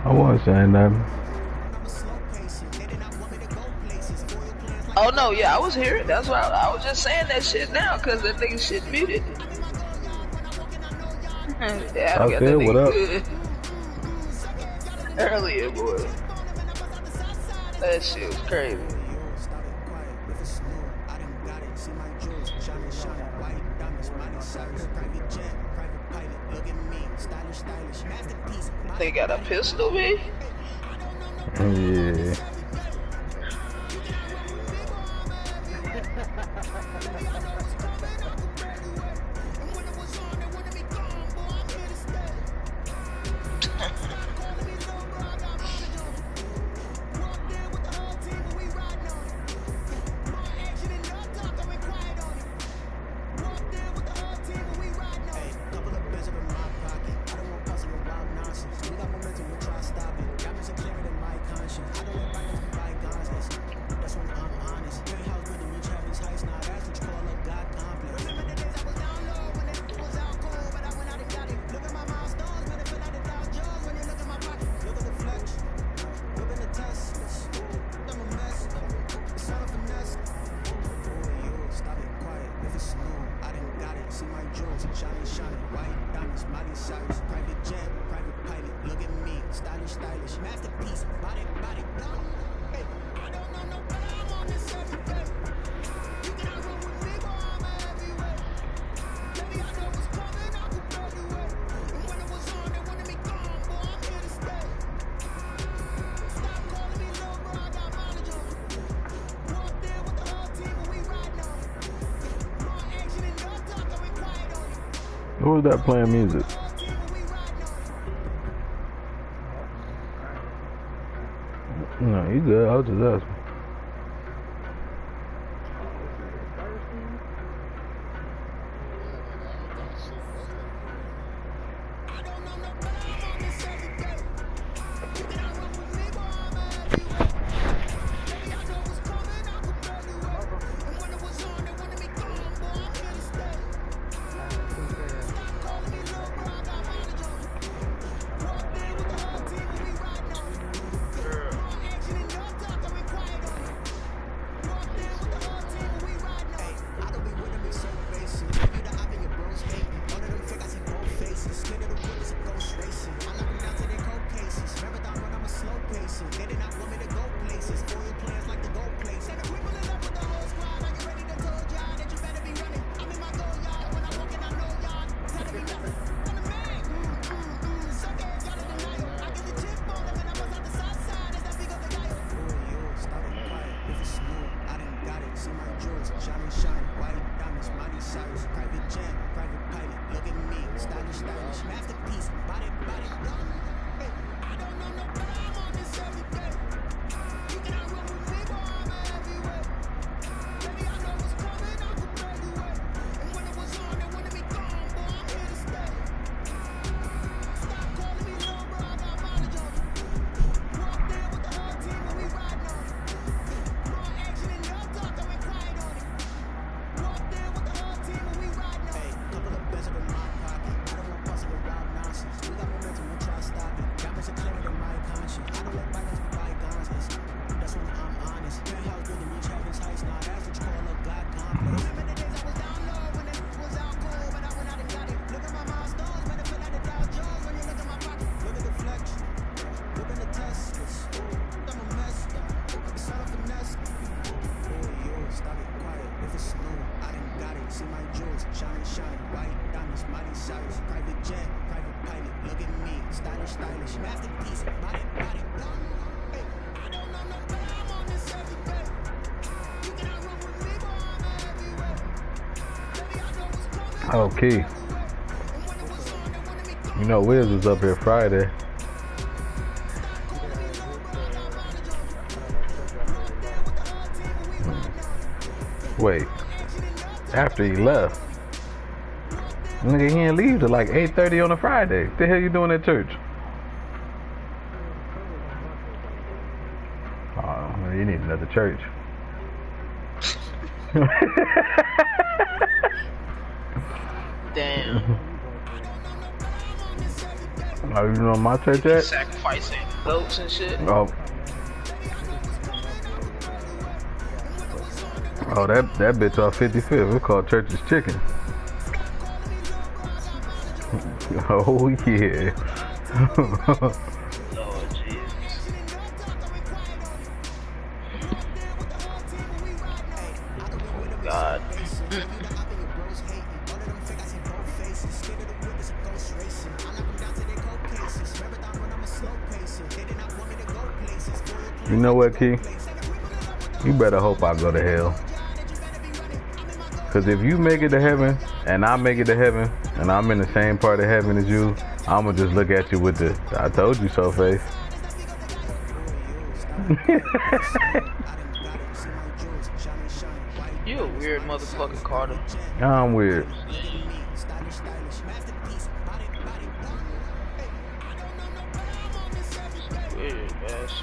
I wasn't saying nothing. Oh no, yeah, I was here. That's why I was just saying that shit now because that nigga shit muted. Yeah, I I got said, that what nigga up? good earlier, boy. That shit was crazy. They got a pistol, man. Yeah. Who was that playing music? No, you good. I was just asking. Okay. You know, Wiz was up here Friday. Wait. After he left. Nigga, he didn't leave till like 8:30 on a Friday. What the hell you doing at church? Oh, well, you need another church. Damn. Are you know my church Nigga at? sacrificing. goats and shit. Oh, oh, that bitch off 55th. It's called Church's Chicken. Oh yeah. Lord Jesus. God. You know what, Key? You better hope I go to hell. Cause if you make it to heaven and I make it to heaven and I'm in the same part of heaven as you, I'ma just look at you with the "I told you so" face. You a weird motherfucking Carter. I'm weird. Weird ass.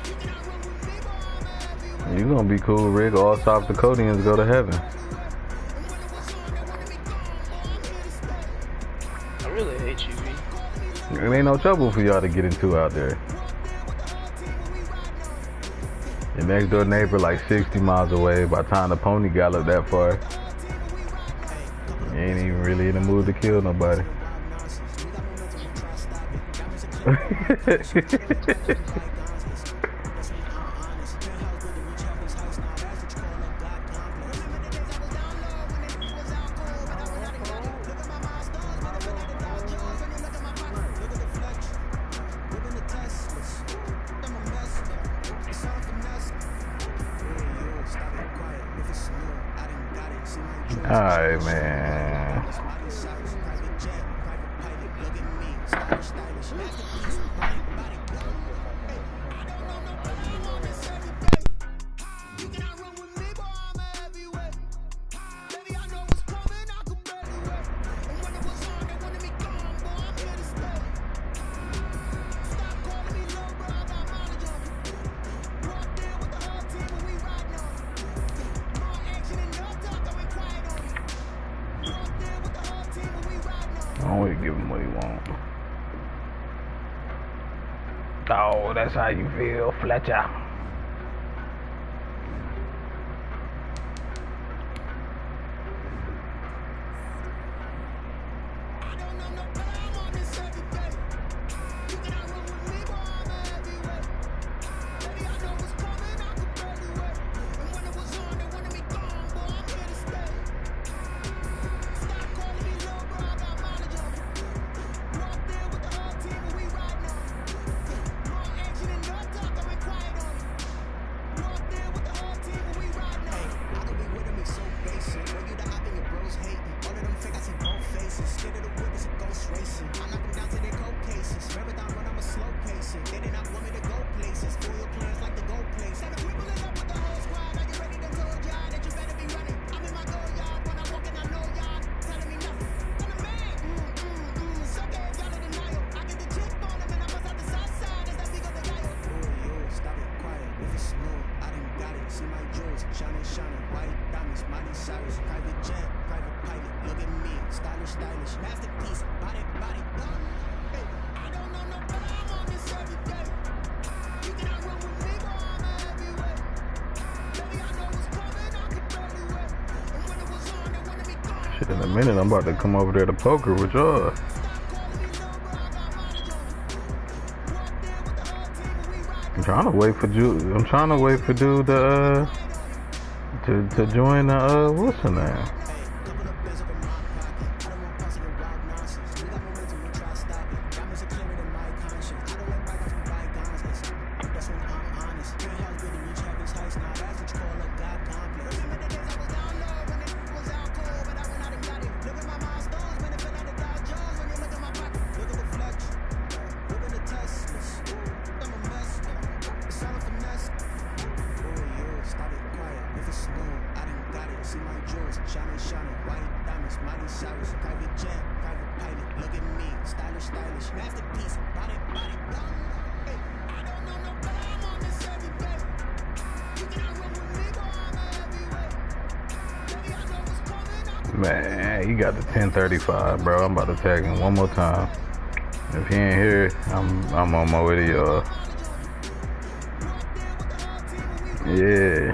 You gonna be cool, Rick. All South Dakotians go to heaven. I really hate you, B. It ain't no trouble for y'all to get into out there. Your next door neighbor like 60 miles away. By the time the pony gallop that far, you ain't even really in the mood to kill nobody. Alright, man. Always give him what he wants. Oh, that's how you feel, Fletcher. Shit, in a minute, I'm about to come over there to poker with y'all. I'm trying to wait for dude to join the what's her name? Man, he got the 1035, bro. I'm about to tag him one more time. If he ain't here, I'm on my way to y'all. Yeah.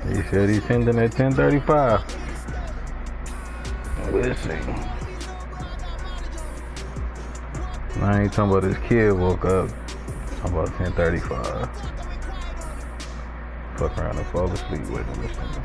He said he's ending at 10:35. We'll see. I ain't talking about his kid woke up. I'm about 10:35. Fuck around and fall asleep with him or something.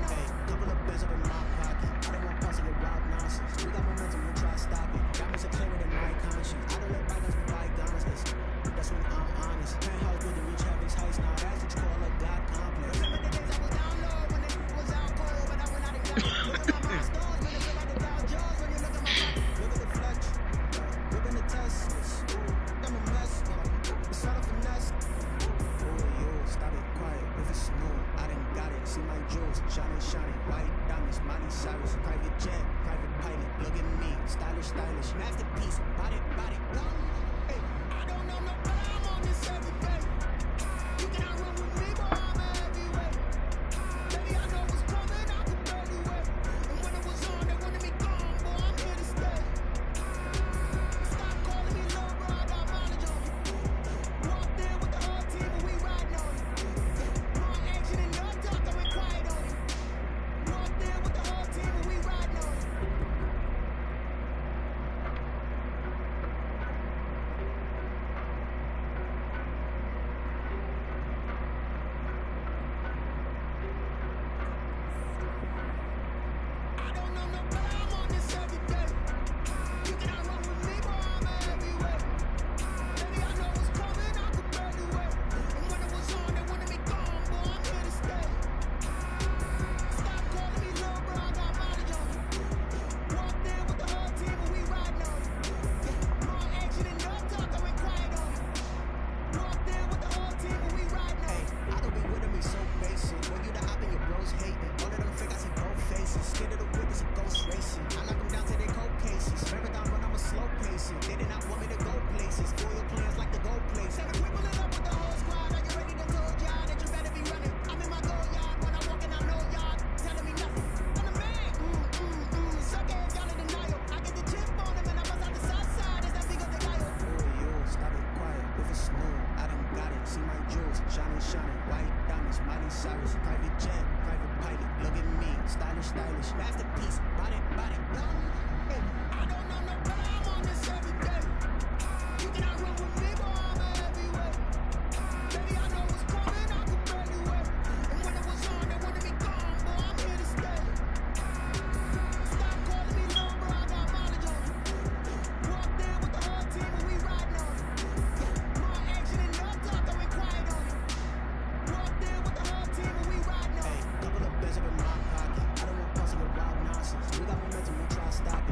Stop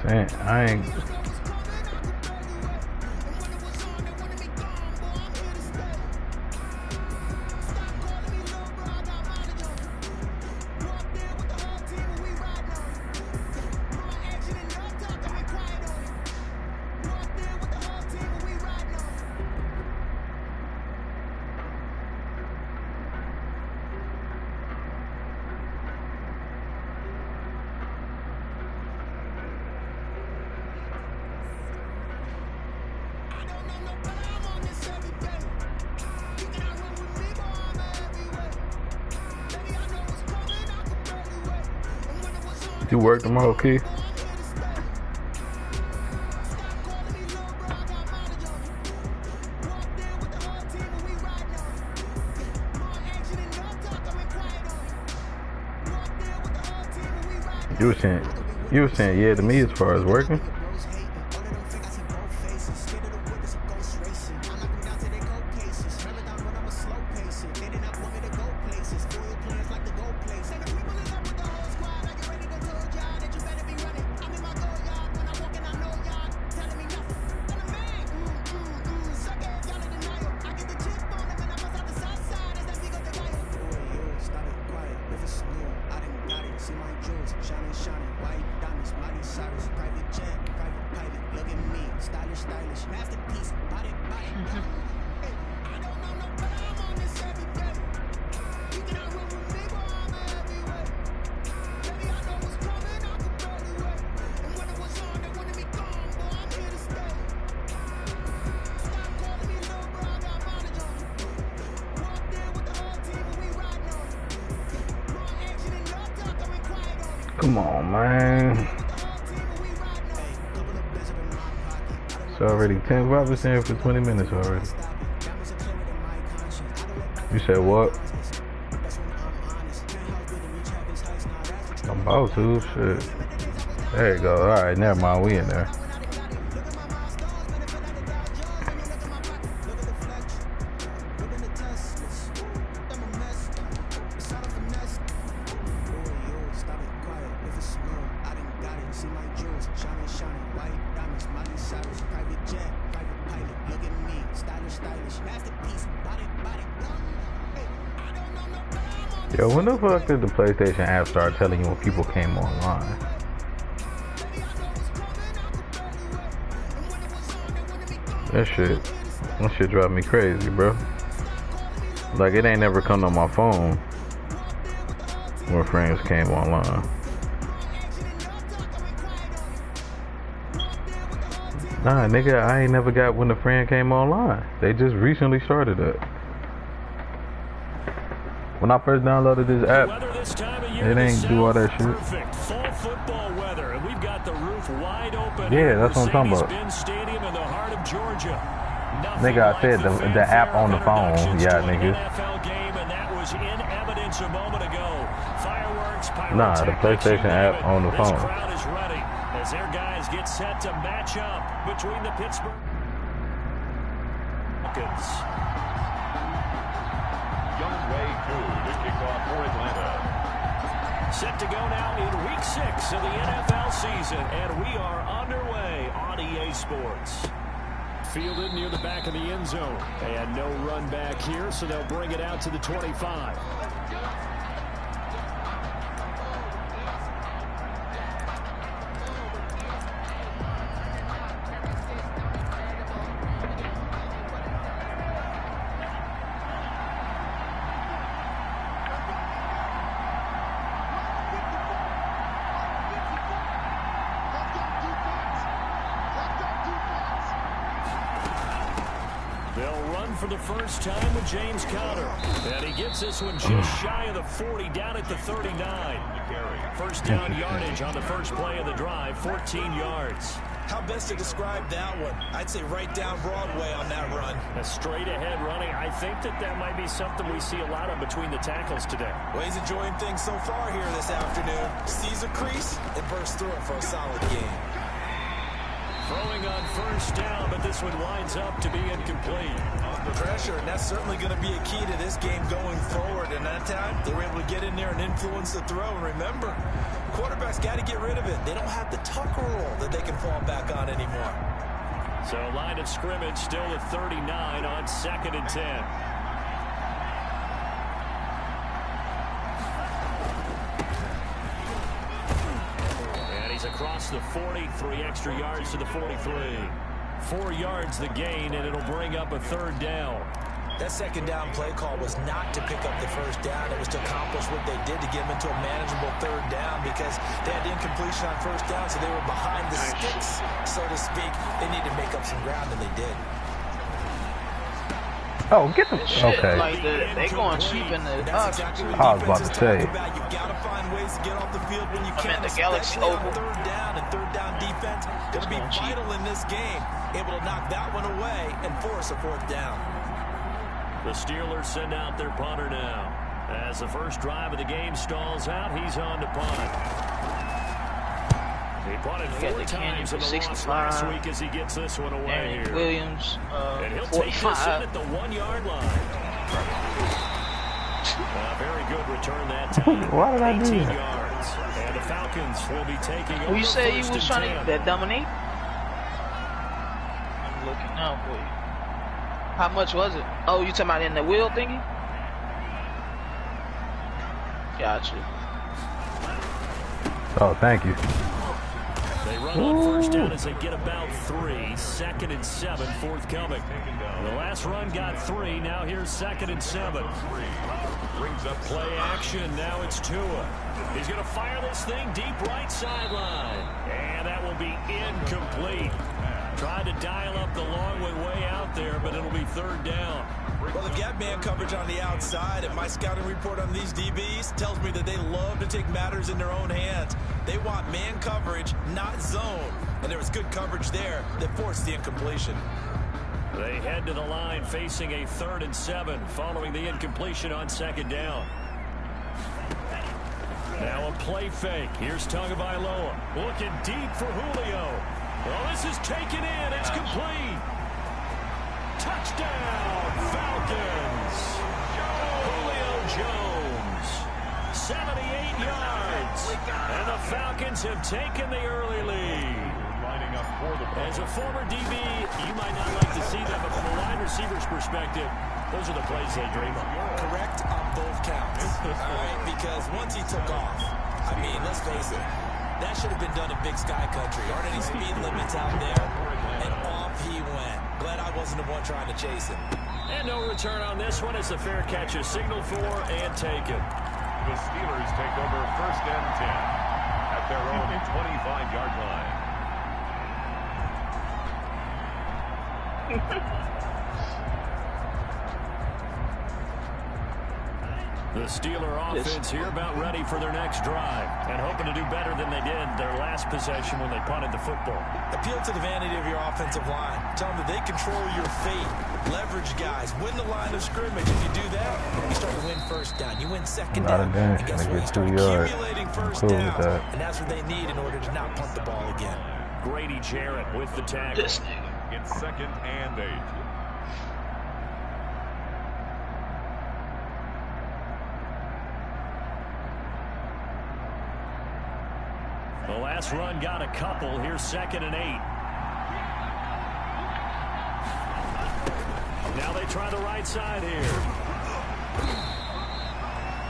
Man, I ain't. You work tomorrow, Key? You were saying yeah to me as far as working. Come on, man. It's already 10% for 20 minutes already. You said what? I'm about to, shit. There you go. Alright, never mind. We in there. Yo, when the fuck did the PlayStation app start telling you when people came online? That shit drive me crazy, bro. Like, it ain't never come on my phone when friends came online. Nah, nigga, I ain't never got when a friend came online. They just recently started it. When I first downloaded this app, it ain't do all that shit. Perfect fall football weather, and we've got the roof wide open. Yeah, that's what I'm talking about. Stadium in the heart of Georgia. Nigga, I said the app on the phone. Yeah, nigga. NFL game, and that was in evidence a moment ago. Fireworks, nah, the PlayStation app on the phone. This crowd is ready as their guys get set to match up between the Pittsburgh Falcons. Set to go now in Week 6 of the NFL season, and we are underway on EA Sports. Fielded near the back of the end zone, and no run back here, so they'll bring it out to the 25. For the first time with James Conner, and he gets this one just shy of the 40, down at the 39. First down yardage on the first play of the drive, 14 yards. How best to describe that one? I'd say right down Broadway on that run. A straight ahead running. I think that might be something we see a lot of between the tackles today. Well, he's enjoying things so far here this afternoon. Sees a crease and bursts through it for a solid game. Throwing on first down, but this one winds up to be incomplete. Under pressure, and that's certainly going to be a key to this game going forward. And that time, they were able to get in there and influence the throw. And remember, quarterbacks got to get rid of it. They don't have the tucker roll that they can fall back on anymore. So line of scrimmage still at 39 on 2nd and 10. Across the 40, 3 extra yards to the 43. 4 yards the gain, and it'll bring up a 3rd down. That 2nd down play call was not to pick up the 1st down. It was to accomplish what they did to get them into a manageable 3rd down because they had incompletion on 1st down, so they were behind the sticks, so to speak. They needed to make up some ground, and they did. Oh, get the okay. Like they going cheap in the exactly I was about to say. You gotta find ways to get off the field when you can. The Galaxy on Oval. 3rd down and 3rd down defense gonna be vital in this game. Able to knock that one away and force a 4th down. The Steelers send out their punter now. As the first drive of the game stalls out, he's on to punt. He punted 4 times in the loss last week as he gets this one away here. Williams, and he'll take this in at the 1-yard line. Very good return that time. Why did I do 18 that? yards. And the Falcons will be taking over. You said you was trying 10. to that Dominique? I'm looking now for you. How much was it? Oh, you talking about in the wheel thingy? Gotcha. Oh, thank you. They run on first down as they get about 3. 2nd and 7 forthcoming. The last run got 3. Now here's 2nd and 7. Brings up play action. Now it's Tua. He's going to fire this thing deep right sideline. And that will be incomplete. Tried to dial up the long way out there, but it'll be 3rd down. Well, they've got man coverage on the outside, and my scouting report on these DBs tells me that they love to take matters in their own hands. They want man coverage, not zone. And there was good coverage there that forced the incompletion. They head to the line facing a 3rd and 7 following the incompletion on 2nd down. Now a play fake. Here's Tagovailoa looking deep for Julio. Well, this is taken in. It's complete. Touchdown, Falcons. Julio Jones, 78 yards. And the Falcons have taken the early lead. As a former DB, you might not like to see that, but from a wide receiver's perspective, those are the plays they dream of. Correct on both counts. All right, because once he took off, I mean, let's face it, that should have been done in Big Sky Country. Aren't any speed limits out there? And off he went. Glad I wasn't the one trying to chase him. And no return on this one as the fair catch is signaled for and taken. The Steelers take over 1st and 10 at their own 25-yard line. The Steeler offense here about ready for their next drive and hoping to do better than they did their last possession when they punted the football. Appeal to the vanity of your offensive line. Tell them that they control your fate. Leverage guys. Win the line of scrimmage. If you do that, you start to win 1st down. You win 2nd down. And guess what? You start accumulating 1st down. And that's what they need in order to not punt the ball again. Grady Jarrett with the tackle. It's 2nd and 8. The last run got a couple. Here's 2nd and 8. Now they try the right side here.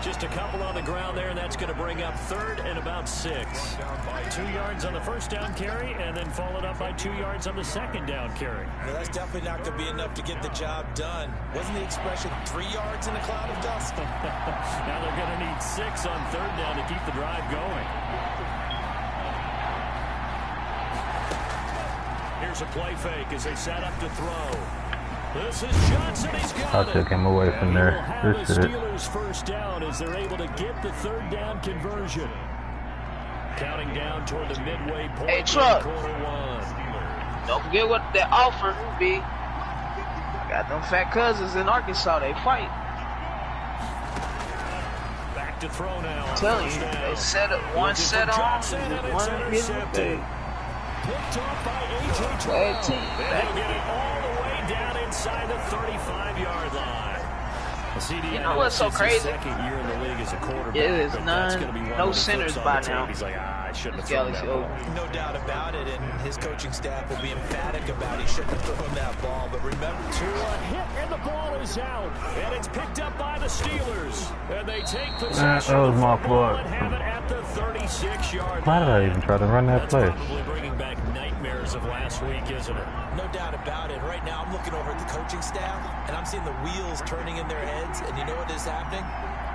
Just a couple on the ground there, and that's going to bring up 3rd and about 6. 2 yards on the 1st down carry, and then followed up by 2 yards on the 2nd down carry. Well, that's definitely not going to be enough to get the job done. Wasn't the expression 3 yards in a cloud of dust? Now they're going to need 6 on 3rd down to keep the drive going. Here's a play fake as they set up to throw. This is Johnson. He's got I took him away from there. This is the Steelers' 1st down as they're able to get the 3rd down conversion. Counting down toward the midway point. Hey, Truck. Quarter 1. Don't forget what the offer would be. Got them fat cousins in Arkansas. They fight. Back to throw now. I'm telling you, they set up one set on, one hit. picked off by A.J. Terrell. They'll get it all the way down inside the 35-yard line. You know what's so crazy? Second year in the league as a quarterback. It is no centers by now. He's like, I shouldn't have thrown that ball. No doubt about it, and his coaching staff will be emphatic about he shouldn't have thrown that ball. But remember, Tua hit and the ball is out, and it's picked up by the Steelers. And they take possession that was my fault. and have it at the 36-yard line. Why did I even try to run that play? Probably bringing back nightmares of last week, isn't it? no doubt about it. Right now, I'm looking over at the coaching staff, and I'm seeing the wheels turning in their heads. And you know what is happening?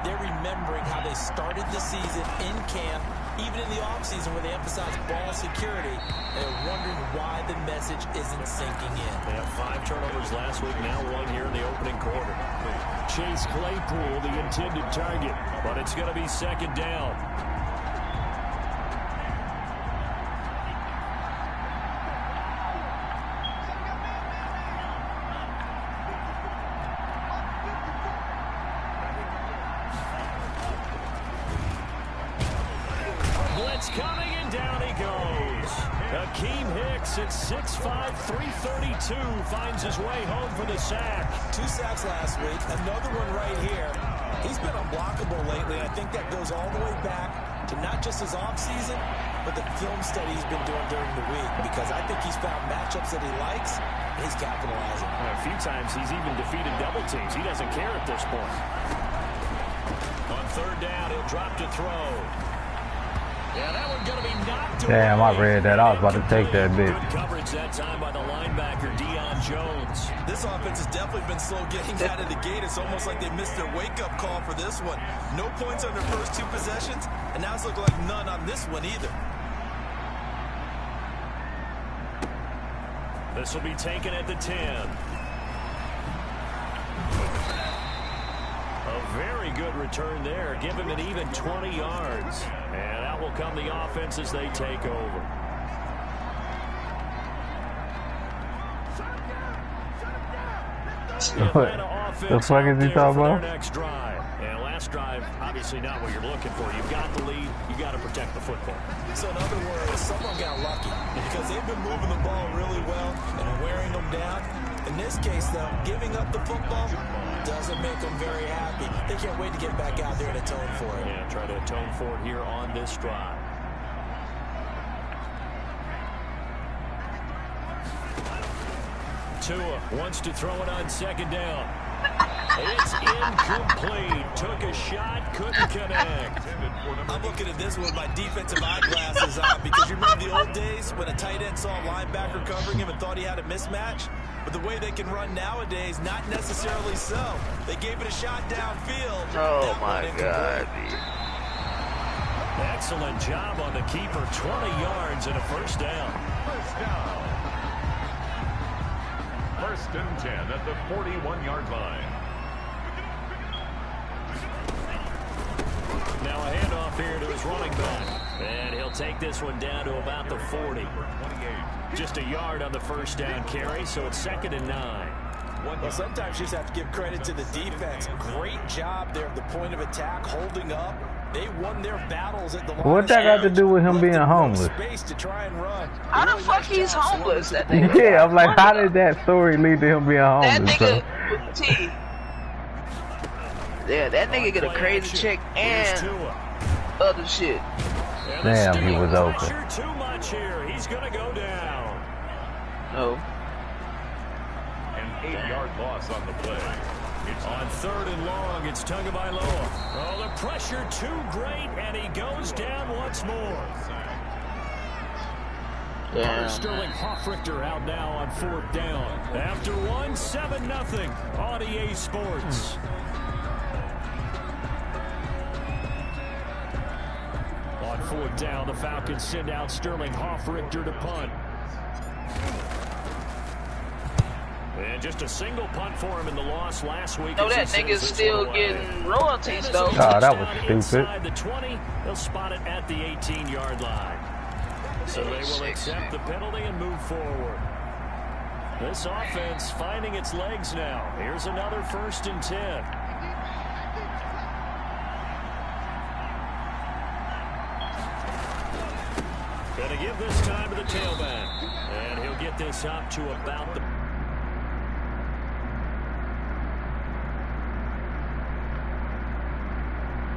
They're remembering how they started the season in camp, even in the offseason where they emphasized ball security. And they're wondering why the message isn't sinking in. They have 5 turnovers last week, now 1 here in the opening quarter. Chase Claypool, the intended target, but it's going to be second down. Coming and down he goes. Akeem Hicks at 6'5", 332 finds his way home for the sack. 2 sacks last week, another one right here. He's been unblockable lately. I think that goes all the way back to not just his offseason, but the film study he's been doing during the week, because I think he's found matchups that he likes, and he's capitalizing. A few times he's even defeated double teams. He doesn't care at this point. On third down, he'll drop to throw. Yeah, that one going to be knocked away. Damn, I read that. I was about to take that bit. Good coverage that time by the linebacker, Deion Jones. This offense has definitely been slow getting out of the gate. It's almost like they missed their wake-up call for this one. No points on their first 2 possessions, and now it's looking like none on this one either. This will be taken at the 10. A very good return there. Give him an even 20 yards. And out will come the offense as they take over. The fuck is he talking about? Next drive. And last drive, obviously not what you're looking for. You've got the lead. You got to protect the football. So in other words, someone got lucky because they've been moving the ball really well and wearing them down. In this case, though, giving up the football doesn't make them very happy. They can't wait to get back out there and atone for it. Yeah, try to atone for it here on this drive. Tua wants to throw it on second down. It's incomplete. Took a shot, couldn't connect. I'm looking at this with my defensive eyeglasses on, because you remember the old days when a tight end saw a linebacker covering him and thought he had a mismatch? But the way they can run nowadays, not necessarily so. They gave it a shot downfield. Oh, my God. Excellent job on the keeper. 20 yards and a first down. First down. 1st and 10 at the 41-yard line. Now a handoff here to his running back. And he'll take this one down to about the 40. Just a yard on the first down carry, so it's 2nd and 9. Well, sometimes you just have to give credit to the defense. Great job there at the point of attack, holding up. They won their battles at the line. What that got to do with him being homeless? Space to try and run. How the fuck he's homeless? That nigga. Yeah, I'm like, how did that story lead to him being homeless? That nigga, T. Yeah, that nigga get a crazy check and other shit. Damn, he was open. Too much here. He's gonna go down. No. An 8-yard loss on the play. It's on 3rd and long. It's Tagovailoa. Oh, the pressure too great, and he goes down once more. Yeah. Sterling Hoffrichter out now on 4th down. After 1, 7-0 on EA Sports. On 4th down, the Falcons send out Sterling Hoffrichter to punt. And just a single punt for him in the loss last week. No, that nigga's still getting royalties, though. Oh, that was stupid. Inside the 20, they'll spot it at the 18-yard line. So they will accept the penalty and move forward. This offense finding its legs now. Here's another 1st and 10. Going to give this time to the tailback. And he'll get this up to about the...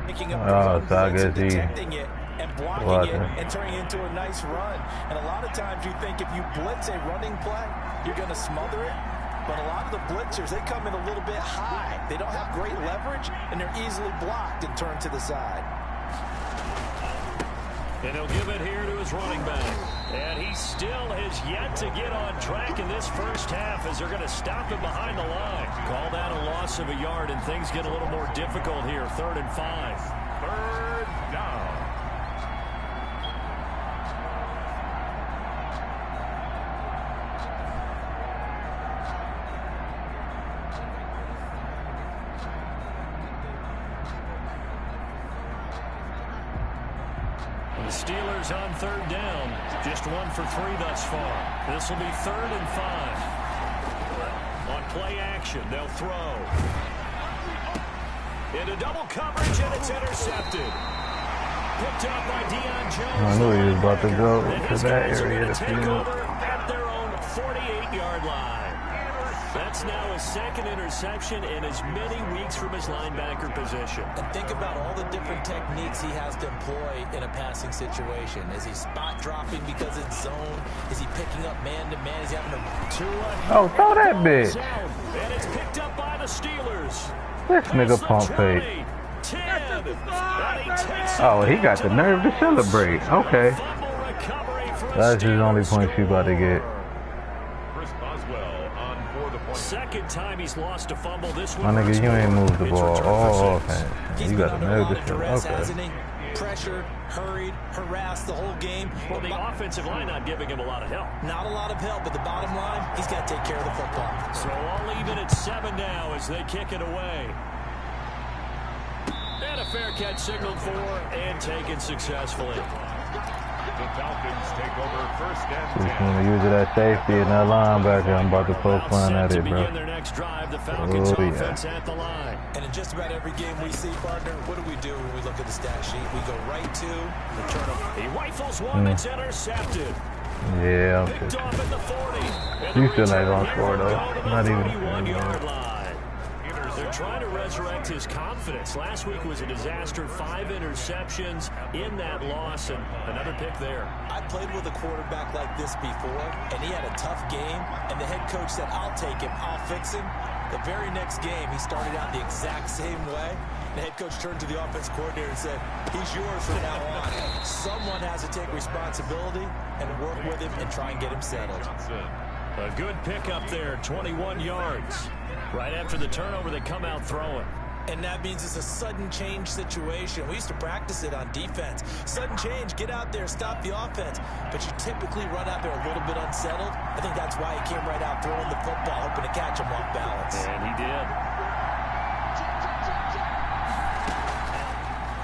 So I guess he and blocking it and turning it into a nice run. And a lot of times you think if you blitz a running play, you're going to smother it. But a lot of the blitzers, they come in a little bit high. They don't have great leverage, and they're easily blocked and turned to the side. And he'll give it here to his running back. And he still has yet to get on track in this first half as they're going to stop him behind the line. Call that a loss of a yard, and things get a little more difficult here. 3rd and 5. 3rd down. The Steelers on 3rd down. Just 1 for 3 thus far. This will be 3rd and 5. On play action, they'll throw. Into double coverage, and it's intercepted. Picked up by Deion Jones. I knew he was about to go to that area to take over at their own 48-yard line. That's now his 2nd interception in as many weeks from his linebacker position. And think about all the different techniques he has to employ in a passing situation. Is he spot dropping because it's zone? Is he picking up man-to-man? Is he having a... Oh, throw that bitch. And it's picked up by the Steelers. This nigga pump fake. Oh, he got the nerve to celebrate. Okay. That's his only point you about to get. 2nd time he's lost a fumble. This My one. nigga, you ain't moved the ball all offense. You got the nerve to celebrate. Okay. Pressured, hurried, harassed the whole game. Well, the offensive line not giving him a lot of help. Not a lot of help, but the bottom line, he's got to take care of the football. So all even at 7 now as they kick it away. And a fair catch signaled for and taken successfully. The Falcons take over 1st and 10. Just want to use it as safety and that linebacker. I'm about to poke fun at it, bro. Their next drive, the Falcons offense at the line. And in just about every game we see, partner, what do when we look at the stat sheet? We go right to the turnover. He rifles one, it's intercepted. Yeah, Picked off at the 40. you still ain't gonna score though. Not even. 41-yard line. They're trying to resurrect his confidence. Last week was a disaster. 5 interceptions in that loss, and another pick there. I played with a quarterback like this before, and he had a tough game, and the head coach said, I'll take him, I'll fix him. The very next game, he started out the exact same way. The head coach turned to the offense coordinator and said, he's yours from now on. Someone has to take responsibility and work with him and try and get him settled. A good pickup there, 21 yards. Right after the turnover, they come out throwing. And that means it's a sudden change situation. We used to practice it on defense. Sudden change, get out there, stop the offense. But you typically run out there a little bit unsettled. I think that's why he came right out throwing the football, hoping to catch him off balance. And he did.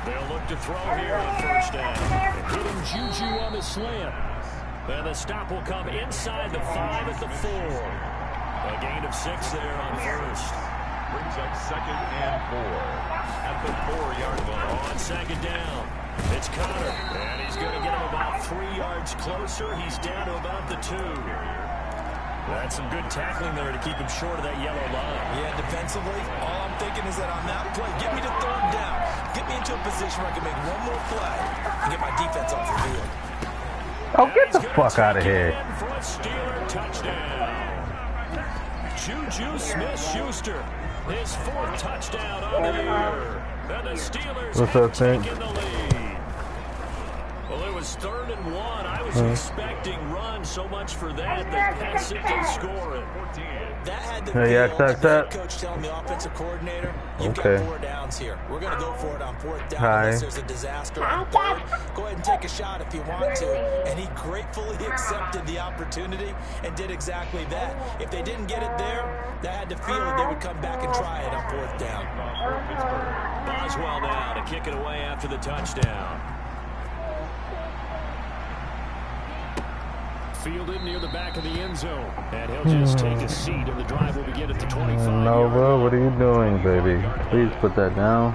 They'll look to throw here on 1st down. Hitting Juju on the slant. And the stop will come inside the 5 at the 4. A gain of 6 there on 1st. Brings up 2nd and 4 at the 4-yard line. On 2nd down, it's Carter, and he's going to get him about 3 yards closer. He's down to about the 2. That's some good tackling there to keep him short of that yellow line. Yeah, defensively, all I'm thinking is that on that play, get me to 3rd down. Get me into a position where I can make one more play and get my defense off the field. Oh, get the fuck out of here. For a Steeler touchdown. Juju Smith-Schuster, his 4th touchdown on the year. And the Steelers have taken the lead. Well, it was 3rd and 1. I was expecting run, so much for that. They pass it, they score it. That had to be the coach telling the offensive coordinator, you've got 4 downs here. We're going to go for it on 4th down unless there's a disaster on 3rd. Go ahead and take a shot if you want to. And he gratefully accepted the opportunity and did exactly that. If they didn't get it there, they had to feel that they would come back and try it on 4th down. Boswell now to kick it away after the touchdown. Fielded near the back of the end zone. And he'll just take a seat, and the drive will begin at the 25. Nova, what are you doing, baby? Please put that down.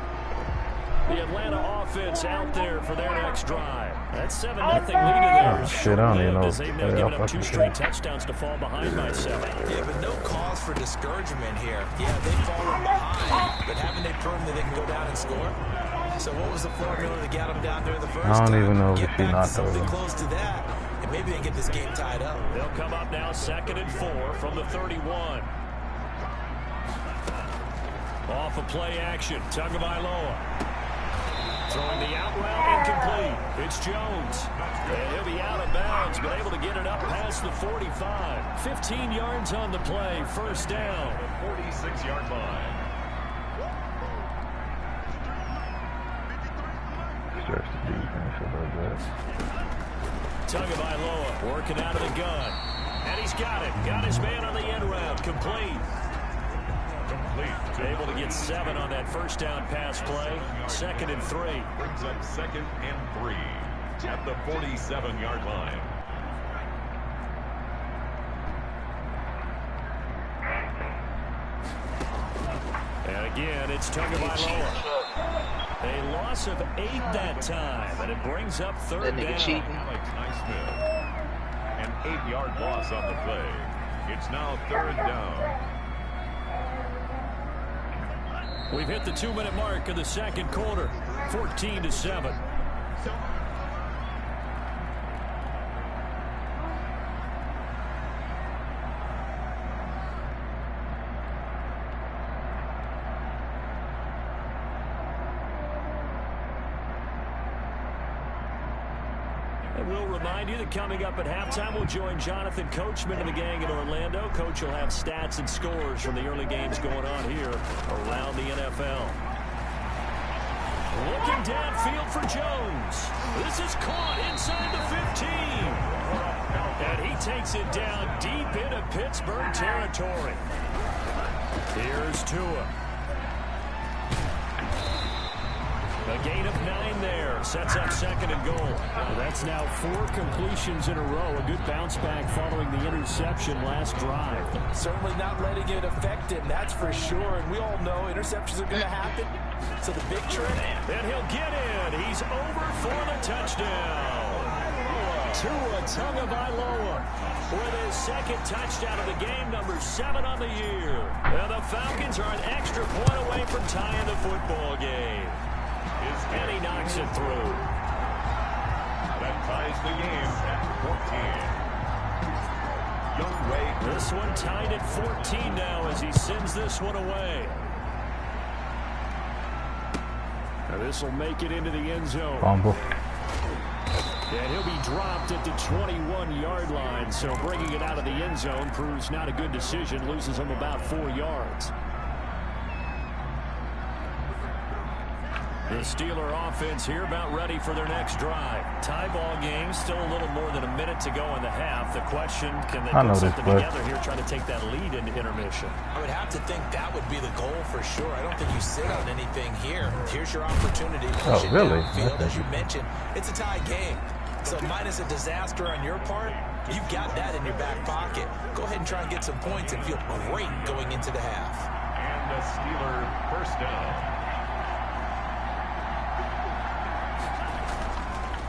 The Atlanta offense out there for their next drive. That's 7-0 lead to theirs. Shit, I don't even know. As they've now given up 2 straight touchdowns to fall behind by 7. Yeah, but no cause for discouragement here. Yeah, they've fallen behind, but haven't they proven that they can go down and score? So what was the formula to get them down there the first time? I don't even know if get she back knocked to something over. close to that, and maybe they get this game tied up. They'll come up now 2nd and 4 from the 31. Off of play action, Tagovailoa. Throwing the out route incomplete. It's Jones. And he'll be out of bounds, but able to get it up past the 45. 15 yards on the play, first down. 46-yard line. Stretch the defense a little bit. Tagovailoa working out of the gun. And he's got it. Got his man on the end route. Complete. Able to get 7 on that first down pass play. 2nd and 3. Brings up 2nd and 3 at the 47-yard line. And again, it's Tagovailoa. A loss of 8 that time, and it brings up 3rd down. Alex Highsmith. An 8-yard loss on the play. It's now 3rd down. We've hit the 2-minute mark of the 2nd quarter. 14-7. And we'll remind you that coming up at halftime, we'll join Jonathan Coachman and the gang in Orlando. Coach will have stats and scores from the early games going on here around the NFL. Looking downfield for Jones. This is caught inside the 15. And he takes it down deep into Pittsburgh territory. Here's Tua. A gain of 9 there. Sets up 2nd and goal. That's now 4 completions in a row. A good bounce back following the interception last drive. Certainly not letting it affect him, that's for sure. And we all know interceptions are going to happen. So the big trick. And he'll get in. He's over for the touchdown. Tua Tagovailoa with his 2nd touchdown of the game, number 7 on the year. And the Falcons are an extra point away from tying the football game. And he knocks it through. That ties the game at 14. Youngway. This one tied at 14 now as he sends this one away. Now this will make it into the end zone. Fumble. And he'll be dropped at the 21-yard line. So bringing it out of the end zone proves not a good decision. Loses him about 4 yards. The Steeler offense here about ready for their next drive. Tie ball game, still a little more than a minute to go in the half. The question, can they put something together here, trying to take that lead into intermission? I would have to think that would be the goal for sure. I don't think you sit on anything here. Here's your opportunity. Oh, really? Downfield, as you mentioned, it's a tie game. So minus a disaster on your part, you've got that in your back pocket. Go ahead and try and get some points and feel great going into the half. And a Steeler first down.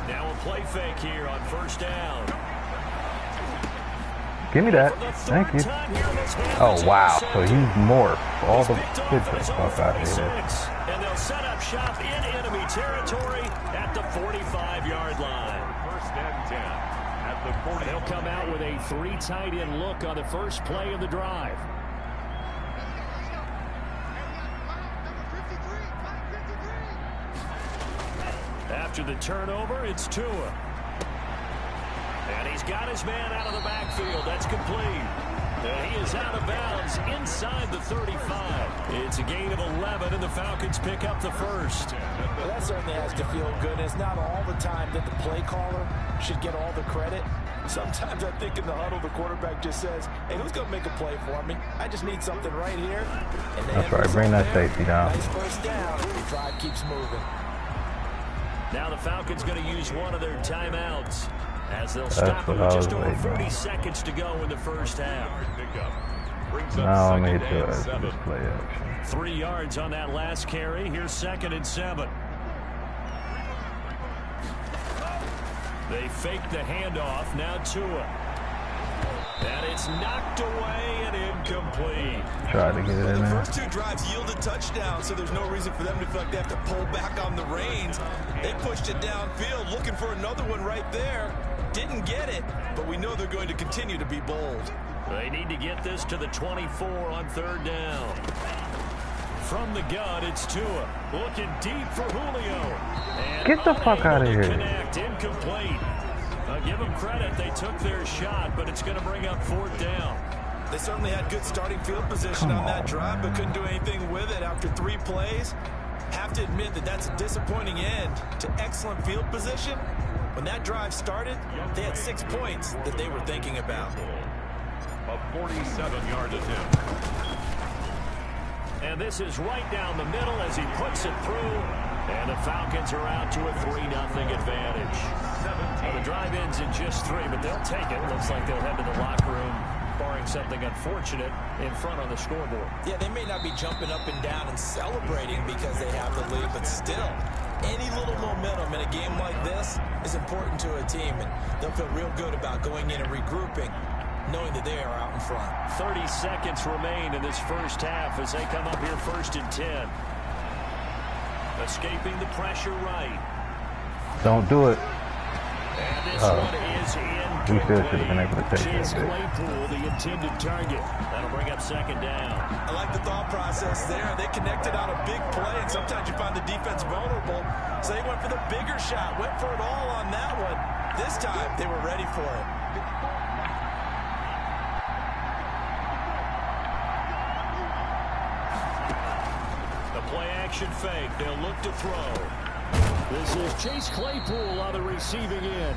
Now a play fake here on first down. Give me that. Thank you. Oh, wow. So he's morphed all the good stuff out here. And they'll set up shop in enemy territory at the 45-yard line. First and 10 at the 40. They'll come out with a 3 tight end look on the first play of the drive. After the turnover, it's Tua. And he's got his man out of the backfield. That's complete. And he is out of bounds inside the 35. It's a gain of 11, and the Falcons pick up the first. Well, that certainly has to feel good. It's not all the time that the play caller should get all the credit. Sometimes I think in the huddle, the quarterback just says, hey, who's going to make a play for me? I just need something right here. And that's right. Bring that safety down. Nice first down. The drive keeps moving. Now the Falcons going to use one of their timeouts as they'll stop it with just over 40 seconds to go in the first half. Now I need to just play action. 3 yards on that last carry. Here's 2nd and 7. They fake the handoff. Now Tua. And it's knocked away and incomplete. Tried to get it in The there. first two drives yielded touchdowns, so there's no reason for them to feel like they have to pull back on the reins. They pushed it downfield, looking for another one right there. Didn't get it, but we know they're going to continue to be bold. They need to get this to the 24 on third down. From the gun, it's Tua. Looking deep for Julio. And get the fuck out of here. Connect, incomplete. Give them credit. They took their shot, but it's going to bring up fourth down. They certainly had good starting field position on that drive, but couldn't do anything with it after 3 plays. Have to admit that that's a disappointing end to excellent field position. When that drive started, they had 6 points that they were thinking about. A 47-yard attempt. And this is right down the middle as he puts it through. And the Falcons are out to a 3-0 advantage. The drive ends in just 3, but they'll take it. Looks like they'll head to the locker room, barring something unfortunate, in front on the scoreboard. Yeah, they may not be jumping up and down and celebrating because they have the lead, but still, any little momentum in a game like this is important to a team, and they'll feel real good about going in and regrouping, knowing that they are out in front. 30 seconds remain in this first half as they come up here 1st and 10. Escaping the pressure right. Don't do it. And this one is in. We still should have been able to take Chase that. Claypool, the intended target. That'll bring up 2nd down. I like the thought process there. They connected on a big play, and sometimes you find the defense vulnerable. So they went for the bigger shot, went for it all on that one. This time, they were ready for it. The play-action fake. They'll look to throw. This is Chase Claypool on the receiving end.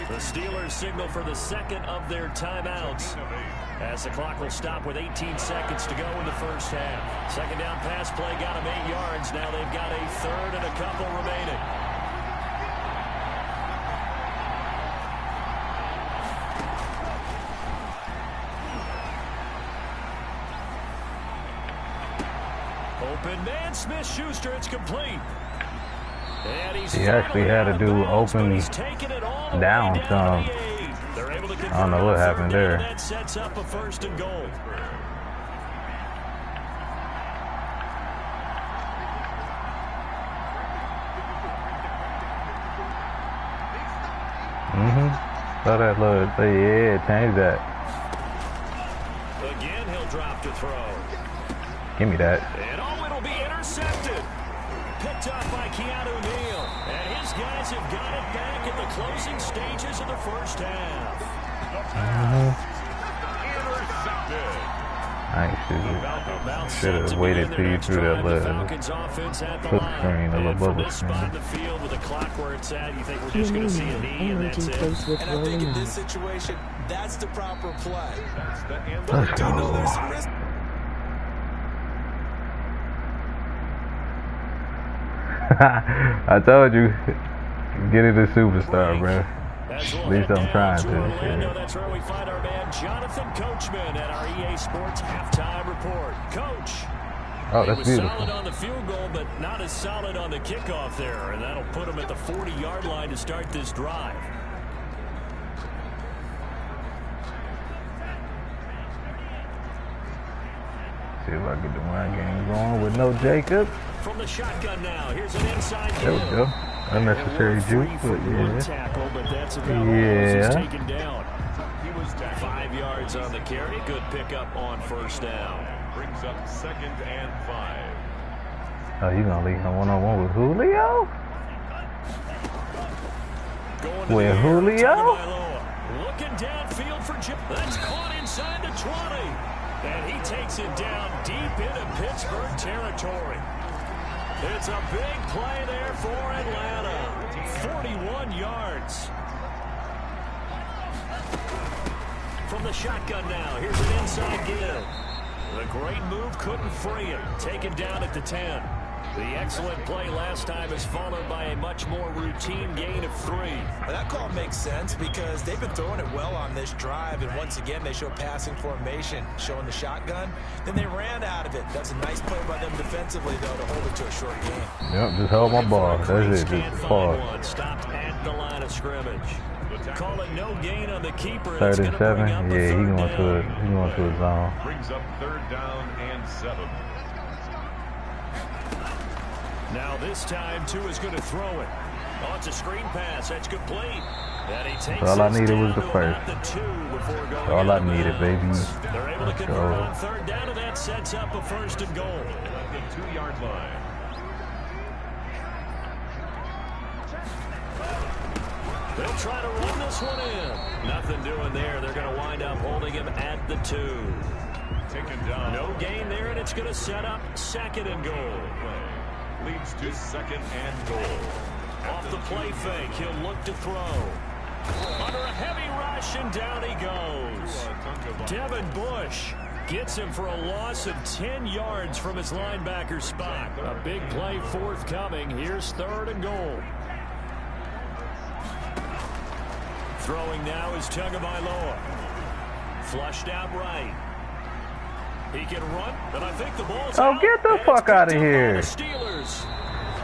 The Steelers signal for the 2nd of their timeouts as the clock will stop with 18 seconds to go in the first half. 2nd down pass play got them 8 yards. Now they've got a 3rd and a couple remaining. Open man, Smith-Schuster, it's complete. And He actually had to do open down some. I don't know what happened there. That sets up a 1st and goal. Saw that little, yeah, change that. Again, he'll drop to throw. Give me that. And oh, it'll be intercepted. Picked up by Keanu Neal. And his guys have got it back in the closing stages of the first half. Intercepted. I should have waited till you threw that little flip screen, a little bubble screen. The field with the clock where it's at, you think we're just going to see a knee and that's it. And I think in this situation, that's the proper play. Let's Do you know go. there's some risk? I told you, get it a superstar, bro. At least I'm trying to. That's where we find our man Jonathan Coachman at our EA Sports halftime report. Coach, Oh, that's he was beautiful. solid on the field goal, but not as solid on the kickoff there, and that'll put him at the 40-yard line to start this drive. See if I get the run game going with no Jacob. From the shotgun now, here's an inside There we go. Unnecessary juke, but yeah. Tackle, but that's about all he's taken down. He was tackled. 5 yards on the carry. Good pickup on 1st down. Brings up 2nd and 5. Oh, you gonna leave him one-on-one with Julio? Going to With the air, Julio? Tagovailoa. Looking downfield for Jim. That's caught inside the 20. And he takes it down deep into Pittsburgh territory. It's a big play there for Atlanta. 41 yards. From the shotgun now, here's an inside give. The great move couldn't free him. Taken down at the 10. The excellent play last time is followed by a much more routine gain of 3. Well, that call makes sense because they've been throwing it well on this drive, and once again they show passing formation, showing the shotgun. Then they ran out of it. That's a nice play by them defensively, though, to hold it to a short game. Yep, just held my ball. That's it. Just pause. Stopped at the line of scrimmage. Call it no gain on the keeper. 3rd and 7. Yeah, he going to a zone. Brings up 3rd down and 7. Now this time, Tua is going to throw it. Oh, it's a screen pass. That's complete. And he takes all I needed was the first. That's all I needed, baby. They're able to convert on 3rd down, and that sets up a 1st and goal. At the 2-yard line. They'll try to run this one in. Nothing doing there. They're going to wind up holding him at the 2. Taken down. No gain there, and it's going to set up 2nd and goal. Leads to 2nd and goal. Off the play fake, he'll look to throw. Under a heavy rush, and down he goes. Devin Bush gets him for a loss of 10 yards from his linebacker spot. A big play forthcoming. Here's 3rd and goal. Throwing now is Tagovailoa. Flushed out right. He can run, and I think the ball's out. Oh, get the fuck out of here. Steelers.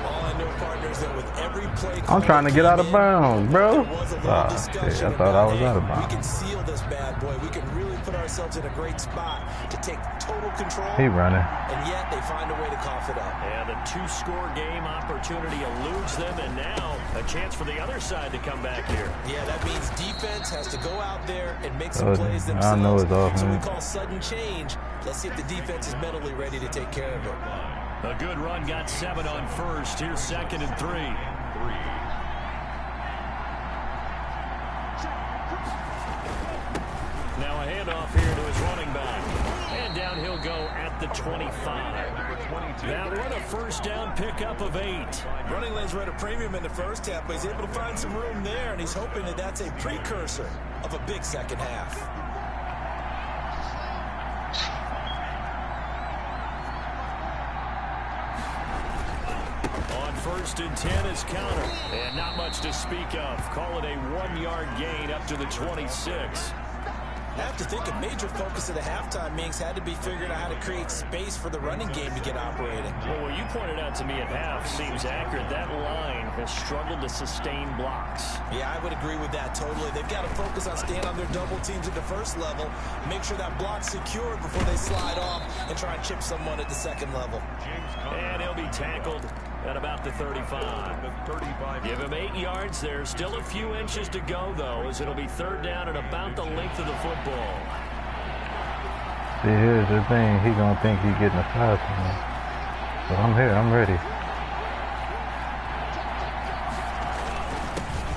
All I know, partners, that with every play I'm trying to get out of bounds, bro. Shit, I thought I was out of bounds. We can seal this bad boy. We can really put ourselves in a great spot to take total control. He running. And yet they find a way to cough it up. And a 2-score game opportunity eludes them, and now a chance for the other side to come back here. Yeah, that means defense has to go out there and make some plays themselves. I know it's off, so we man. call sudden change. Let's see if the defense is mentally ready to take care of it. A good run got 7 on 1st. Here's 2nd and 3. Now a handoff here to his running back. And down he'll go at the 25. Now run a 1st down pickup of 8. Running lanes were at a premium in the first half, but he's able to find some room there, and he's hoping that that's a precursor of a big second half. On 1st and 10 is counter. And not much to speak of. Call it a 1-yard gain up to the 26. I have to think a major focus of the halftime meetings had to be figuring out how to create space for the running game to get operating. Well, what you pointed out to me at half seems accurate. That line has struggled to sustain blocks. Yeah, I would agree with that totally. They've got to focus on staying on their double teams at the first level, make sure that block's secured before they slide off and try and chip someone at the 2nd level. And he'll be tackled at about the 35. Give him 8 yards there. Still a few inches to go, though, as it'll be 3rd down and about the length of the football. See, here's the thing. He gonna think he's getting a pass from me. But I'm here. I'm ready.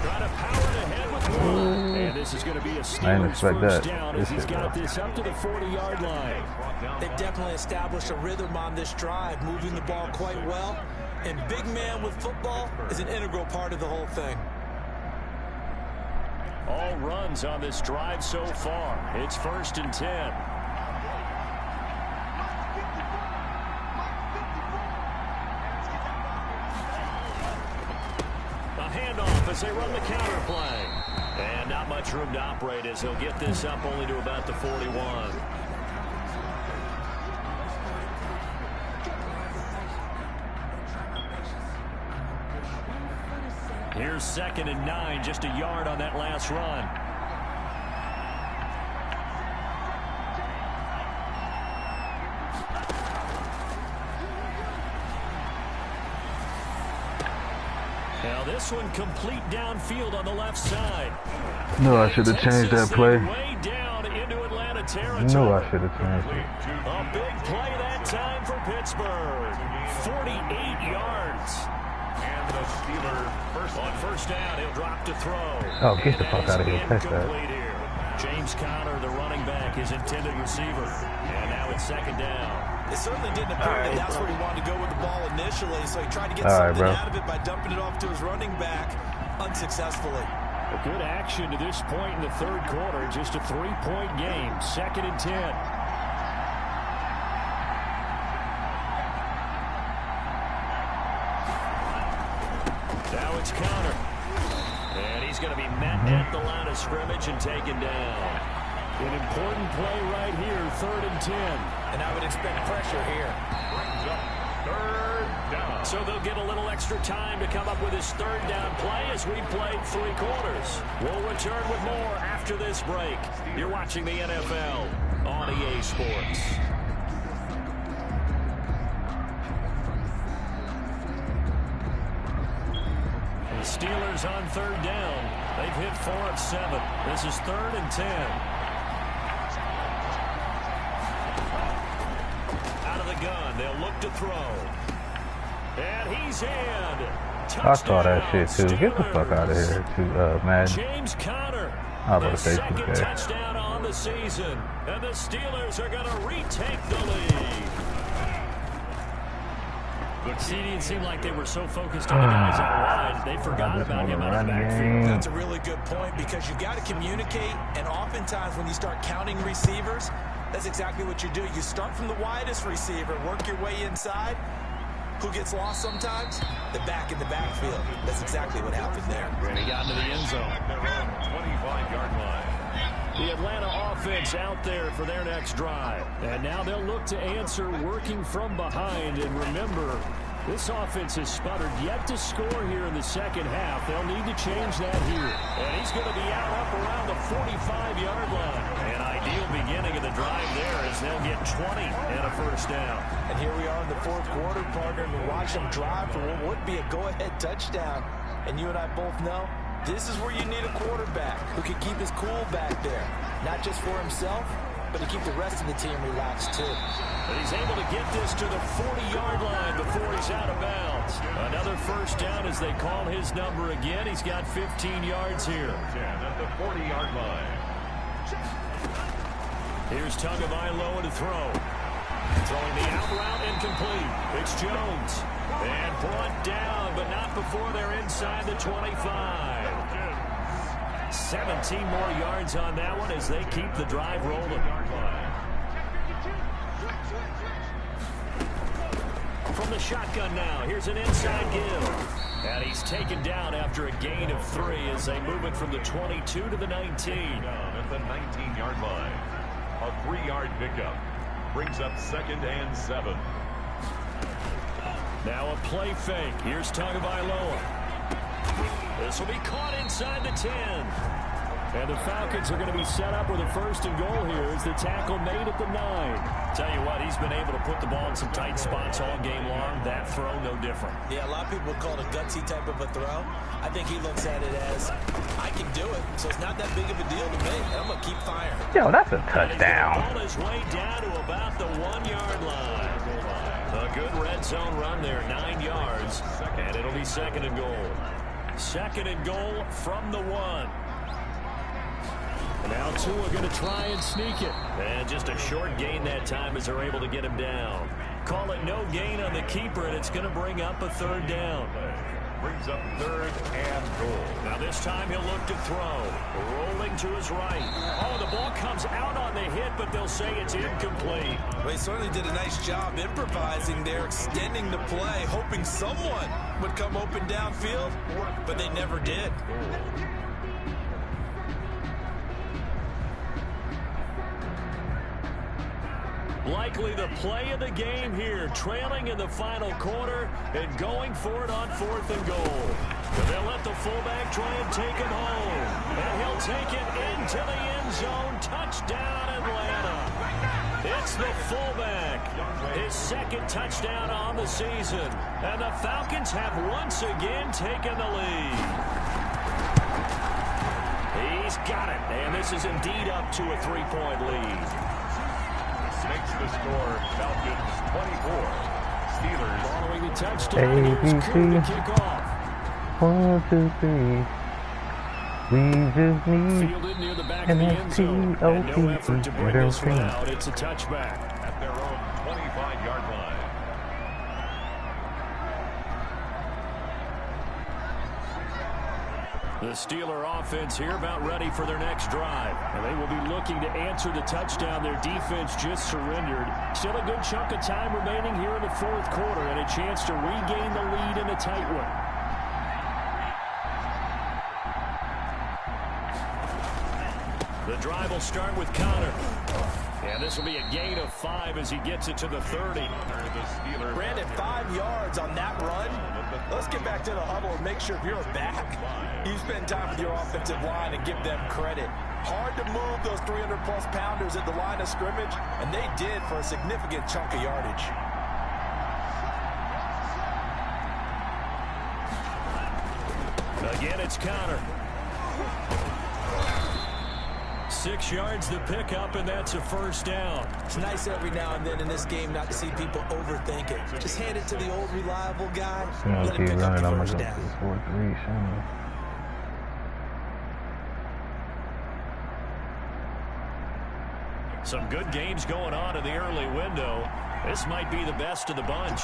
Try to power it ahead with 1. And this is going to be a Steelers 1st down as he's got this up to the 40-yard line. They've definitely established a rhythm on this drive, moving the ball quite well. And big man with football is an integral part of the whole thing. All runs on this drive so far. It's 1st and 10. A handoff as they run the counter play. And not much room to operate as he'll get this up only to about the 41. Here's 2nd and 9, just a yard on that last run. Now this one complete downfield on the left side. No, I should have changed that play. Way down into Atlanta territory. No, I should have changed it. A big play that time for Pittsburgh. 48 yards. And the Steelers On 1st down, he'll drop to throw. Oh, get the fuck out of here. Catch that. Here. James Conner, the running back, his intended receiver. And now it's 2nd down. It certainly didn't appear that that's where he wanted to go with the ball initially, so he tried to get something out of it by dumping it off to his running back unsuccessfully. A good action to this point in the 3rd quarter. Just a 3-point game. 2nd and 10. going to be met at the line of scrimmage and taken down. An important play right here, 3rd and 10. And I would expect pressure here. Brings up 3rd down. So they'll get a little extra time to come up with his 3rd down play as we played 3 quarters. We'll return with more after this break. You're watching the NFL on EA Sports. The Steelers on 3rd down. They've hit 4 of 7. This is 3rd and 10. Out of the gun, they'll look to throw. And he's in. Touchdown, I saw that shit too. Get the fuck out of here, Madden. James Conner, I was about the to say second 2K. touchdown on the season. And the Steelers are going to retake the lead. See, it didn't seem like they were so focused on the guys out wide, they forgot about him out of the backfield. That's a really good point because you've got to communicate, and oftentimes when you start counting receivers, that's exactly what you do. You start from the widest receiver, work your way inside. Who gets lost sometimes? The back in the backfield. That's exactly what happened there. And he got into the end zone. Their own 25-yard line. The Atlanta offense out there for their next drive. And now they'll look to answer working from behind. And remember, this offense has sputtered yet to score here in the second half. They'll need to change that here. And he's going to be out up around the 45-yard line. An ideal beginning of the drive there as they'll get 20 and a 1st down. And here we are in the 4th quarter, partner, and we watch them drive for what would be a go-ahead touchdown. And you and I both know this is where you need a quarterback who can keep his cool back there. Not just for himself, but to keep the rest of the team relaxed too. But he's able to get this to the 40-yard line before he's out of bounds. Another 1st down as they call his number again. He's got 15 yards here. 10 at the 40-yard line. Here's Tagovailoa to throw. Throwing the out route incomplete. It's Jones. And brought down, but not before they're inside the 25. 17 more yards on that one as they keep the drive rolling. From the shotgun now, here's an inside give. And he's taken down after a gain of 3 as they move it from the 22 to the 19. At the 19-yard line. A 3-yard pickup. Brings up 2nd and 7. Now a play fake. Here's Tagovailoa. This will be caught inside the 10. And the Falcons are going to be set up with a 1st and goal here as the tackle made at the 9. Tell you what, he's been able to put the ball in some tight spots all game long. That throw, no different. Yeah, a lot of people call it a gutsy type of a throw. I think he looks at it as, I can do it, so it's not that big of a deal to me. I'm going to keep firing. Yo, that's a touchdown. The ball is way down to about the 1-yard line. A good red zone run there, 9 yards. And it'll be 2nd and goal. 2nd and goal from the 1. Now Tua going to try and sneak it. And just a short gain that time as they're able to get him down. Call it no gain on the keeper, and it's going to bring up a 3rd down. Brings up 3rd and goal. Now this time he'll look to throw. Rolling to his right. Oh, the ball comes out on the hit, but they'll say it's incomplete. Well, he certainly did a nice job improvising there, extending the play, hoping someone would come open downfield, but they never did. Likely the play of the game here, trailing in the final quarter and going for it on 4th and goal. And they'll let the fullback try and take him home. And he'll take it into the end zone. Touchdown, Atlanta. It's the fullback. His 2nd touchdown on the season. And the Falcons have once again taken the lead. He's got it. And this is indeed up to a 3-point lead. Makes the score Falcons 24. Steelers following the touchdown. Here's Cooper to kick off. 1, 2, 3. We just need fielded near the back of the end zone. And no effort to bring this one out. It's a touchback. At their own 25-yard line. The Steeler offense here about ready for their next drive. And they will be looking to answer the touchdown their defense just surrendered. Still a good chunk of time remaining here in the 4th quarter and a chance to regain the lead in a tight one. The drive will start with Connor. And this will be a gain of 5 as he gets it to the 30. Brandon, 5 yards on that run. Let's get back to the huddle and make sure you're back. You spend time with your offensive line and give them credit. Hard to move those 300-plus pounders at the line of scrimmage, and they did for a significant chunk of yardage. Again, it's Connor. 6 yards the pickup, and that's a first down. It's nice every now and then in this game not to see people overthink it. Just hand it to the old reliable guy. Let him pick up the first down. Some good games going on in the early window. This might be the best of the bunch.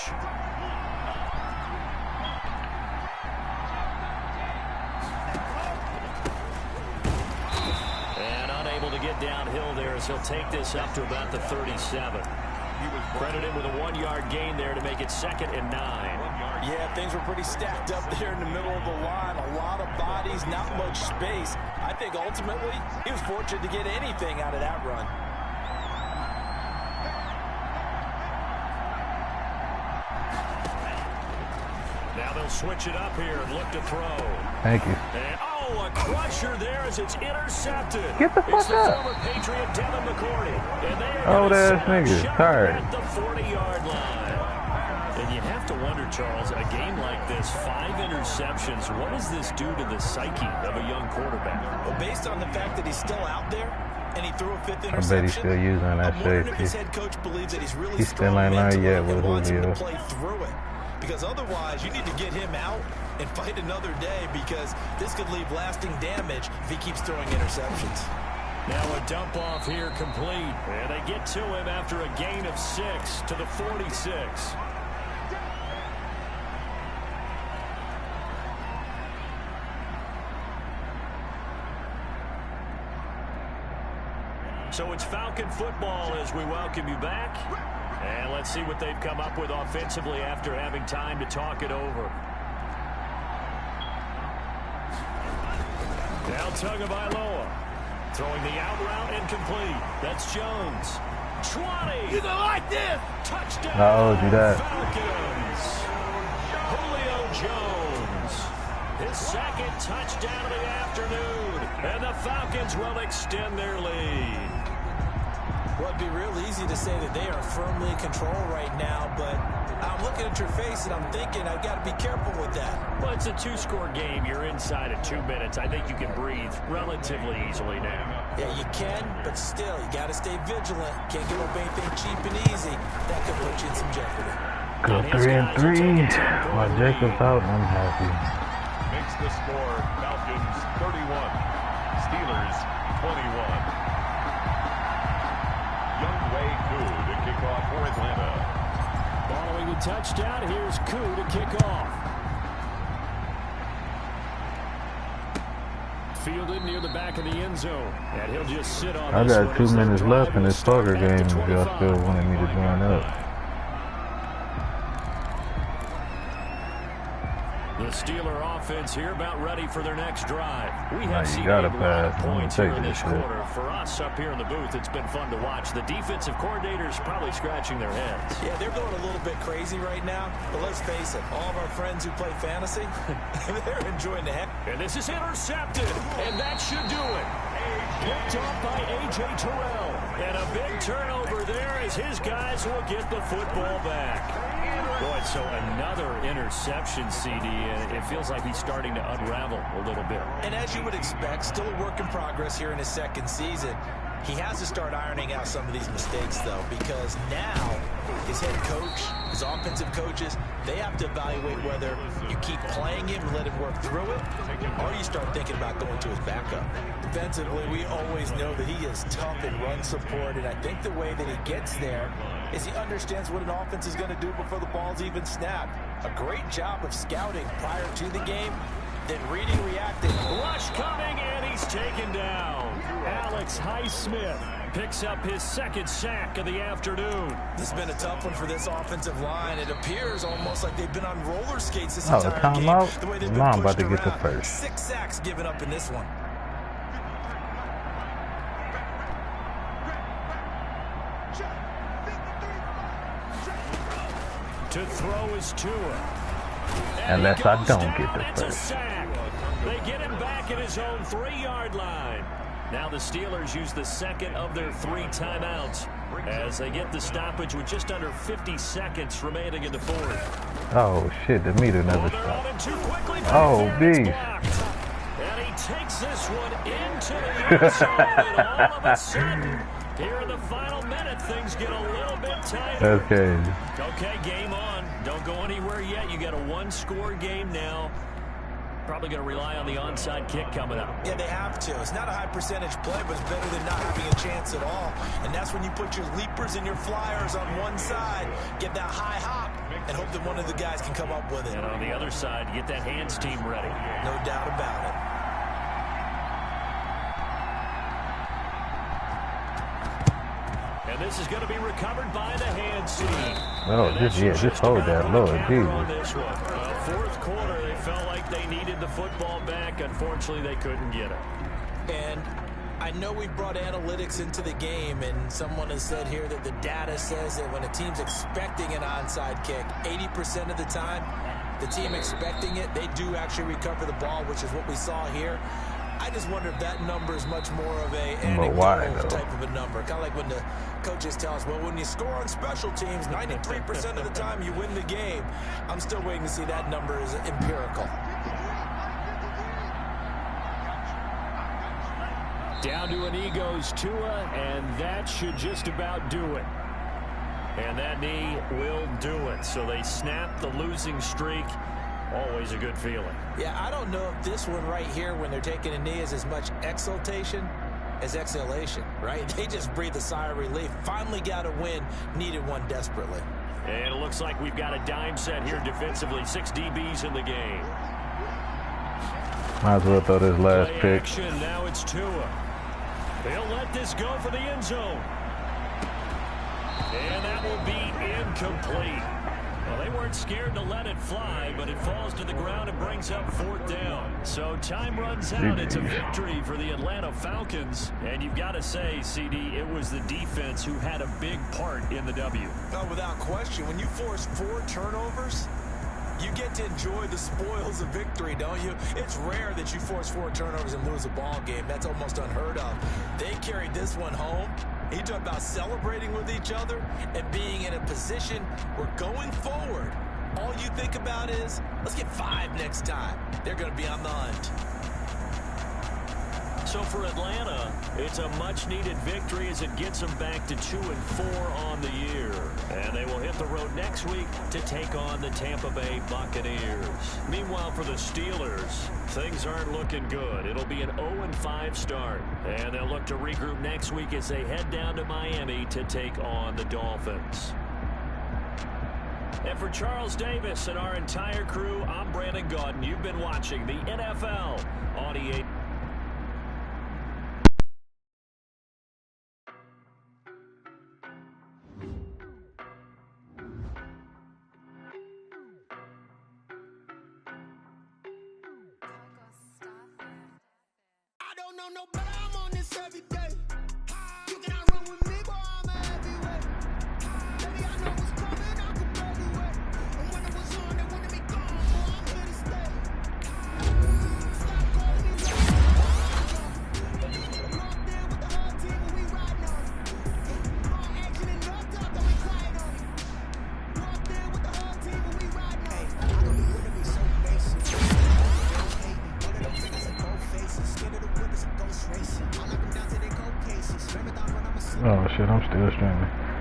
Get downhill there as he'll take this up to about the 37. Credited with a 1-yard gain there to make it 2nd and 9. Yeah, things were pretty stacked up there in the middle of the line. A lot of bodies, not much space. I think ultimately he was fortunate to get anything out of that run. Now they'll switch it up here and look to throw. Thank you. And, a crusher there as it's intercepted. Get the fuck up. Former Patriot Devin McCourty. And they are old ass nigga, tired. At the 40-yard line. And you have to wonder, Charles, a game like this, 5 interceptions, what does this do to the psyche of a young quarterback? Well, based on the fact that he's still out there and he threw a 5th interception, I bet he's still using that shit. If his head coach believes that he's really strong mentally and wants him to play through it. Because otherwise, you need to get him out and fight another day, because this could leave lasting damage if he keeps throwing interceptions. Now a dump off here complete. And they get to him after a gain of 6 to the 46. So it's Falcon football as we welcome you back. And let's see what they've come up with offensively after having time to talk it over. Now Tagovailoa throwing the out route incomplete. That's Jones. 20. You don't like this. Touchdown. I owed you that. Falcons. Julio Jones. His 2nd touchdown of the afternoon. And the Falcons will extend their lead. Well, it'd be real easy to say that they are firmly in control right now, but I'm looking at your face and I'm thinking I've got to be careful with that. Well, it's a 2-score game. You're inside of 2 minutes. I think you can breathe relatively easily now. Yeah, you can, but still, you got to stay vigilant. Can't give up anything cheap and easy. That could put you in some jeopardy. Go 3-3. While Jacob's out, I'm happy. Makes the score Falcons 31, Steelers 21. To kick off for Atlanta. Following the touchdown, here's Koo to kick off. Fielded near the back of the end zone, and he'll just sit on. I got 2 minutes left in this soccer game if y'all still wanted me to join up. The Steeler offense here about ready for their next drive. We have seen a lot of of points here in this quarter. For us up here in the booth, it's been fun to watch. The defensive coordinators probably scratching their heads. Yeah, they're going a little bit crazy right now. But let's face it, all of our friends who play fantasy, they're enjoying the heck. And this is intercepted, and that should do it. Picked off by A.J. Terrell. And a big turnover there as his guys will get the football back. Boy, so another interception, CD, and it feels like he's starting to unravel a little bit. And as you would expect, still a work in progress here in his 2nd season. He has to start ironing out some of these mistakes, though, because now his head coach, his offensive coaches, they have to evaluate whether you keep playing him and let him work through it, or you start thinking about going to his backup. Defensively, we always know that he is tough in run support, and I think the way that he gets there is he understands what an offense is going to do before the ball's even snapped. A great job of scouting prior to the game, then reading, reacting. Rush coming, and he's taken down. Alex Highsmith picks up his 2nd sack of the afternoon. This has been a tough one for this offensive line. It appears almost like they've been on roller skates this entire game. The way they've been pushed around. 6 sacks given up in this one. To throw is Tua. Unless I don't get the first. They get him back at his own 3-yard line. Now the Steelers use the second of their 3 timeouts as they get the stoppage with just under 50 seconds remaining in the fourth. Oh shit, the meter never stopped. Oh, beast. And he takes this one into the end zone, and all of a sudden, here in the final minute, things get a little bit tighter. That's crazy. Okay, game on. Don't go anywhere yet. You got a 1-score game now. Probably going to rely on the onside kick coming up. Yeah, they have to. It's not a high percentage play, but it's better than not having a chance at all. And that's when you put your leapers and your flyers on one side, get that high hop, and hope that one of the guys can come up with it. And on the other side, get that hands team ready. No doubt about it. And this is going to be recovered by the hands team. Oh, just hold that, Lord Jesus. Fourth quarter, they felt like they needed the football back. Unfortunately, they couldn't get it. And I know we brought analytics into the game, and someone has said here that the data says that when a team's expecting an onside kick, 80% of the time, the team expecting it, they do actually recover the ball, which is what we saw here. I just wonder if that number is much more of a anecdotal type of a number. Kind of like when the coaches tell us, well, when you score on special teams, 93% of the time you win the game. I'm still waiting to see that number is empirical. Down to a knee goes Tua, and that should just about do it. And that knee will do it. So they snap the losing streak. Always a good feeling. Yeah, I don't know if this one right here, when they're taking a knee, is as much exultation as exhalation, right? They just breathe a sigh of relief. Finally got a win. Needed one desperately. And it looks like we've got a dime set here defensively. 6 DBs in the game. Might as well throw this last pick. Action. Now it's Tua. They'll let this go for the end zone. And that will be incomplete. Well, they weren't scared to let it fly, but it falls to the ground and brings up 4th down. So time runs out. It's a victory for the Atlanta Falcons. And you've got to say, CD, it was the defense who had a big part in the W. No, without question. When you force 4 turnovers, you get to enjoy the spoils of victory, don't you? It's rare that you force 4 turnovers and lose a ball game. That's almost unheard of. They carried this one home. He talked about celebrating with each other and being in a position where going forward, all you think about is, let's get 5 next time. They're going to be on the hunt. So for Atlanta, it's a much-needed victory as it gets them back to 2-4 on the year. And they will hit the road next week to take on the Tampa Bay Buccaneers. Meanwhile, for the Steelers, things aren't looking good. It'll be an 0-5 start. And they'll look to regroup next week as they head down to Miami to take on the Dolphins. And for Charles Davis and our entire crew, I'm Brandon Gaudin. You've been watching the NFL on EA. No, but I'm on this every day. You cannot run with me, boy, I'm a heavyweight. Baby, I know what's coming, I can barely wait. And when it was on, they wanted me gone, boy, I'm here to stay. Stop calling me late. Locked in with the whole team, and we riding on it. More action and no talk, and we quiet on it. Locked in with the whole team, and we riding on it. I don't be wanna be so basic. One of them niggas a gold faces, scared of the winners and ghost racing. I knock them down to their cold cases. Oh shit, I'm still streaming.